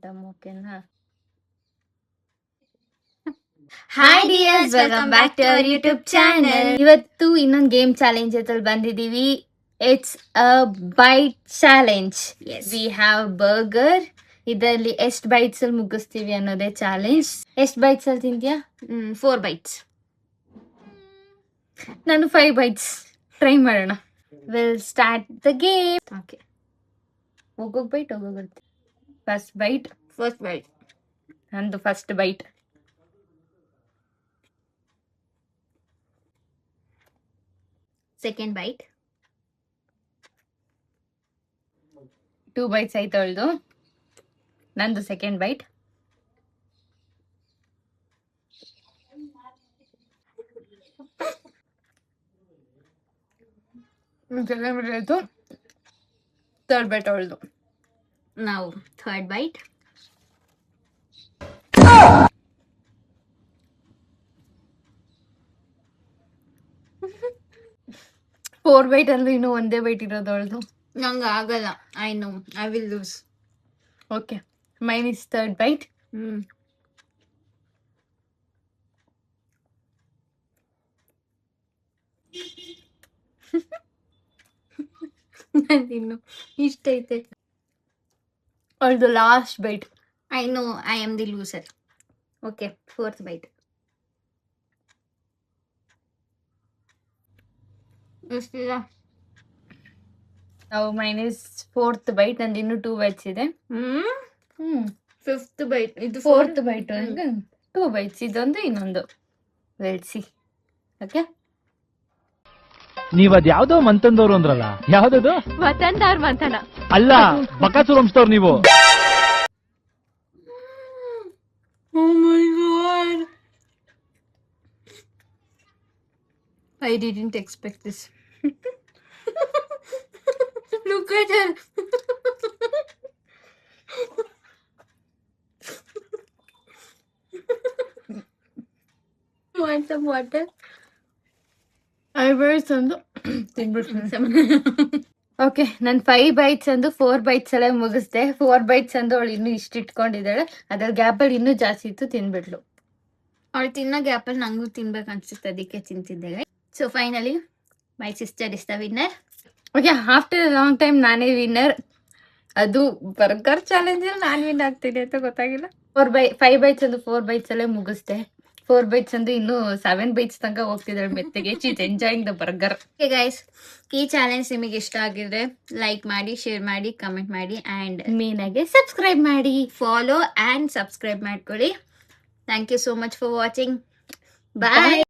Bottom ಓಕೆನಾ. Hi dears, welcome back to our YouTube channel. ಇವತ್ತು ಇನ್ನೊಂದು ಗೇಮ್ ಚಾಲೆಂಜ್ ಜೊತೆ ಬಂದಿದೀವಿ. It's a bite challenge. We have burger. ಇದರಲ್ಲಿ ಎಷ್ಟು ಬೈಟ್ಸ್ ಅಲ್ಲಿ ಮುಗಿಸ್ತೀವಿ ಅನ್ನೋದೇ ಚಾಲೆಂಜ್. ಎಷ್ಟು ಬೈಟ್ಸ್ ಅಲ್ಲಿ ತಿಂತೀಯಾ? 4 bites. ನಾನು 5 ಬೈಟ್ಸ್ ಟ್ರೈ ಮಾಡೋಣ. Will start the game. Okay, ಒಬ್ಬೊಬ್ಬ ಬೈಟ್ ಒಬ್ಬೊಬ್ಬ. First bite. ನಂದು first bite. Second bite. 2 bites ಆಯ್ತು ಅವಳ್ದು. ನಂದು ಸೆಕೆಂಡ್ ಬೈಟ್. ಸೆಕೆಂಡ್ ಬೈಟ್ ಆಯ್ತು. ಥರ್ಡ್ ಬೈಟ್ ಅವಳ್ದು. ನಾವು ಥರ್ಡ್ ಬೈಟ್. ಫೋರ್ ಬೈಟ್ ಅಲ್ಲೂ ಇನ್ನು ಒಂದೇ ಬೈಟ್ ಇರೋದು ಅವಳ್ದು. ನಂಗೆ ಆಗಲ್ಲ. I know I will lose. Okay, mine is third bite. ಇನ್ನು ಇಷ್ಟ ಐತೆ. ಅವಳ್ದು last bite. I know I am the loser. Okay, fourth bite. ಎಷ್ಟಿಲ್ಲ? ನಾವು ಮೈನಸ್ ಫೋರ್ತ್ ಬೈಟ್. ನಂದು ಇನ್ನು 2 ಬೈಟ್ಸ್ ಇದೆ. Fifth bite. ಇದು ಫೋರ್ತ್ ಬೈಟ್. 2 ಬೈಟ್ಸ್, ಇದೊಂದು ಇನ್ನೊಂದು. See okay. ನೀವ್ ಅದ್ ಯಾವ್ದೋ ಮಂತಂದವ್ರು ಅಂದ್ರಲ್ಲ, ಯಾವ್ದದು? ಮತಂದಾರ್ ಮಂತನ ಅಲ್ಲ, ಬಕಾಸುರ ವಂಶದವ್ರು ನೀವು. Oh my god. I didn't expect this. Look at her. Want some water? I bites ಅಂದು ಓಕೆ. ನಾನು 5 ಬೈಟ್ಸ್ ಅಂದು 4 ಬೈಟ್ಸ್ ಎಲ್ಲ ಮುಗಿಸ್ದೆ. 4 ಬೈಟ್ಸ್ ಅಂದು ಅವಳು ಇನ್ನೂ ಇಷ್ಟು ಇಟ್ಕೊಂಡಿದ್ದಾಳೆ. ಅದ್ರ ಗ್ಯಾಪಲ್ಲಿ ಇನ್ನೂ ಜಾಸ್ತಿ ಇತ್ತು, ತಿನ್ಬಿಟ್ಲು. ಅವಳು ತಿನ್ನೋ ಗ್ಯಾಪಲ್ಲಿ ನಂಗೂ ತಿನ್ಬೇಕು ಅನ್ಸುತ್ತೆ, ಅದಕ್ಕೆ ತಿಂತಿದ್ದೆ. So finally my sister is the winner. Okay, after long time ನಾನೇ ವಿನ್ನರ್. ಅದು ಬರ್ಗರ್ ಚಾಲೆಂಜ್ ನಾನು ವಿನ್ ಆಗ್ತೀನಿ ಅಂತ ಗೊತ್ತಾಗಿಲ್ಲ. 5 ಬೈಟ್ಸ್ ಅಂದು 4 ಬೈಟ್ಸ್ ಅಲ್ಲೇ ಮುಗಿಸ್ದೆ. 4 ಬೈಟ್ಸ್ ಅಂದು ಇನ್ನು 7 ಬೈಟ್ಸ್ ತನಕ ಹೋಗ್ತಿದ್ದಾಳೆ ಮೆತ್ತಗೆ. She's enjoying the burger. Okay guys, ಈ ಚಾಲೆಂಜ್ ನಿಮಗೆ ಇಷ್ಟ ಆಗಿದ್ರೆ ಲೈಕ್ ಮಾಡಿ, ಶೇರ್ ಮಾಡಿ, ಕಮೆಂಟ್ ಮಾಡಿ ಆ್ಯಂಡ್ ಮೇನಾಗೆ ಸಬ್ಸ್ಕ್ರೈಬ್ ಮಾಡಿ. ಫಾಲೋ ಆ್ಯಂಡ್ ಸಬ್ಸ್ಕ್ರೈಬ್ ಮಾಡ್ಕೊಳ್ಳಿ. Thank you so much for watching. Bye.